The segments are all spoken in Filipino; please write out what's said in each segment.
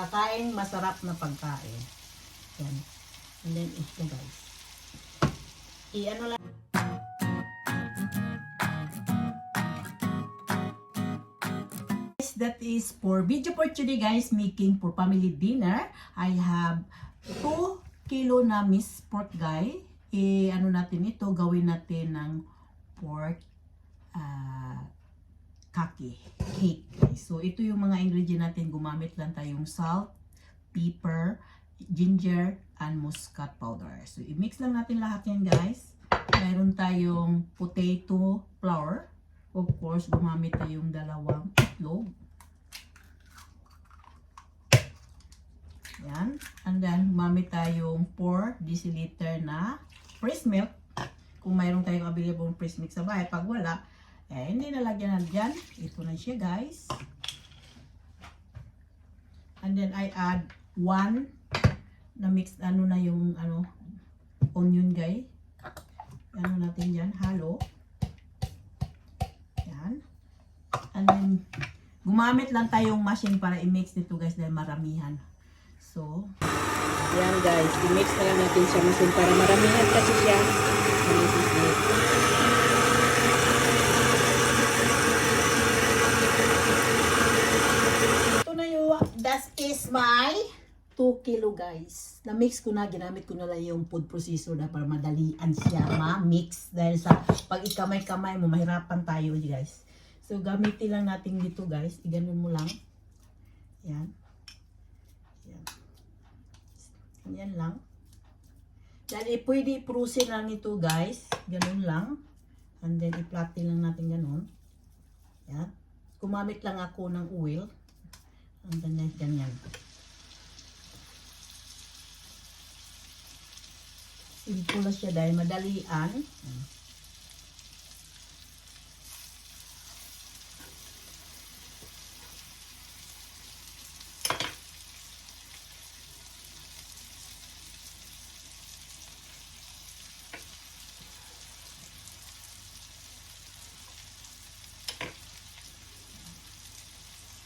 Kakain, masarap na pagkain. Yan. And then ito guys. I-ano lang. That is for video for today guys, making for family dinner. I have 2 kilo na minced pork guys. Ano natin ito, gawin natin ng pork kaki cake. So ito yung mga ingredient natin, gumamit lang tayong salt, pepper, ginger, and muscat powder. So i-mix lang natin lahat yan guys. Mayroon tayong potato flour. Of course, gumamit tayong 2 itlog. Yan. And then, gumamit tayong 4 deciliter na fresh milk. Kung mayroon tayong available fresh milk sa bahay. Pag wala, hindi nalagyan na dyan. Ito na siya guys. And then, I add 1 na mix, ano na yung, onion guys. Ano natin dyan, halo. Yan. And then, gumamit lang tayong machine para i-mix nito guys dahil maramihan. So, yan guys, i-mix na lang natin siya machine para maramihan kasi siya. Ito na yung, that is my 2 kilo guys. Na-mix ko na, ginamit ko na lang yung food processor na para madalian siya ma-mix. Dahil sa pag ikamay-kamay mo, mahirapan tayo guys. So, gamitin lang natin dito guys. Iganon mo lang. Yan. Yan. Yan lang. Dahil pwede i-prusin lang ito guys. Ganon lang. And then, i-platin lang natin ganon. Yan. Kumamit lang ako ng oil. And then, ganyan. Simple na siya dahil madalian.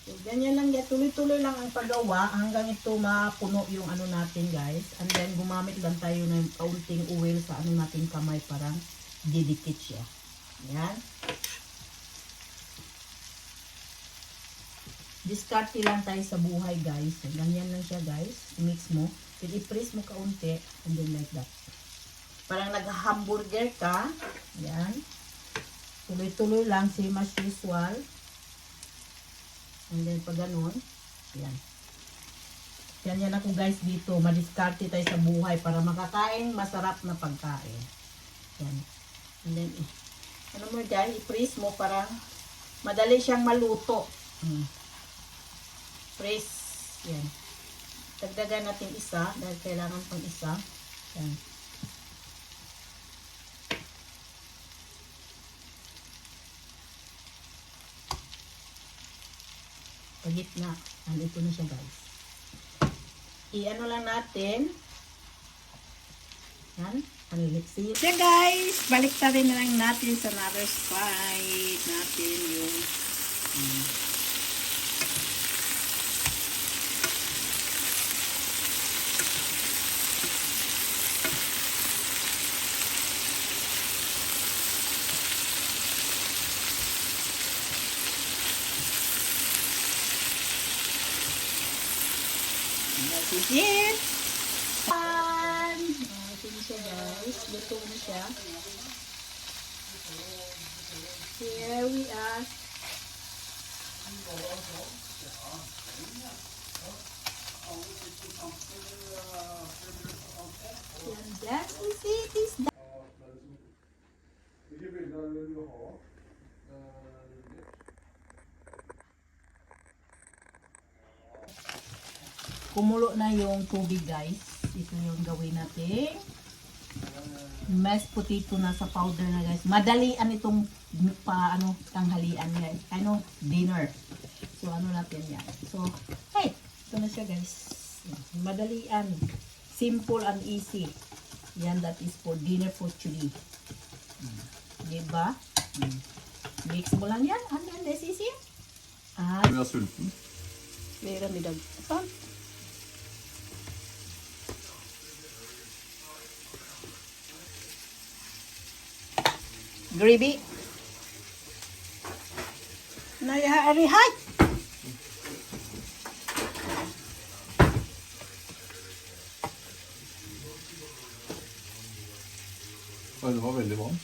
So, ganyan lang yan. Tuloy-tuloy lang ang paggawa hanggang ito mapuno yung ano natin guys. And then gumamit lang tayo ng kaunting oil sa ano natin kamay para didikit siya. Yan. Discarte lang tayo sa buhay guys. So, ganyan lang siya guys. I-mix mo. Then i-press mo kaunti. And then like that. Parang nag-hamburger ka. Yan. Tuloy-tuloy lang. Same as usual. And then, pag ganun, yan. Yan ako guys dito. Madiskarte tayo sa buhay para makakain masarap na pagkain. Yan. And then, ano mo guys, i-press mo para madali siyang maluto. Press. Yan. Dagdagan natin isa dahil kailangan pang isa. Yan. Pagitna. Ito na siya guys. I-ano lang natin. Yan. Panliksi. Yan guys. Baliktarin na lang natin sa another side natin yung this is it. Ito na siya guys. Luto na siya. Here we are. And that is it. Is that. Kumulo na yung tubig guys. Ito yung gawin natin. Mashed potato na sa powder na guys. Madalian itong tanghalian guys. Dinner. So ano natin yan. So, hey, ito na siya guys. Madalian. Simple and easy. Yan, that is for dinner for today. Diba? Mix mo lang yan. And then this is it. Jag är sulten. Meron middag. Gravy. Nayari, hi! Oj, det var väldigt varmt.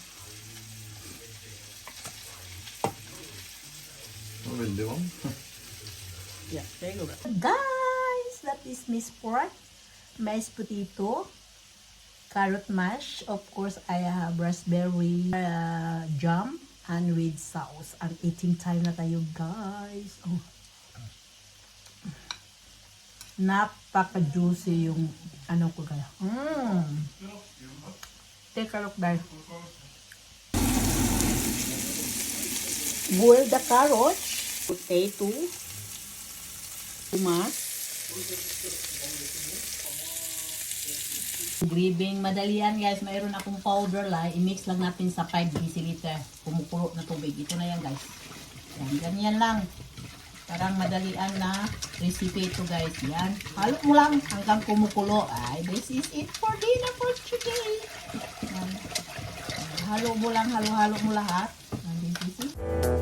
Det var väldigt varmt. Yeah, there you go. Guys, that is Miss Pork, mashed potato, carrot mash. Of course, I have raspberry jam and with sauce. And eating time na tayo, guys. Oh. Napaka-juicy yung ano ko kaya. Take a look, guys. Boil the carrots, potato, tomas, graving. Madali yan, guys. Mayroon akong powder lang. I-mix lang natin sa 5 deciliter. Kumukulo na tubig. Ito na yan, guys. Yan, ganyan lang. Parang madalian na recipe ito, guys. Yan. Halo mo lang hanggang kumukulo. Ay, this is it for dinner for today. Yan. Halo mo lang, halo-halo mo lahat. And this is it.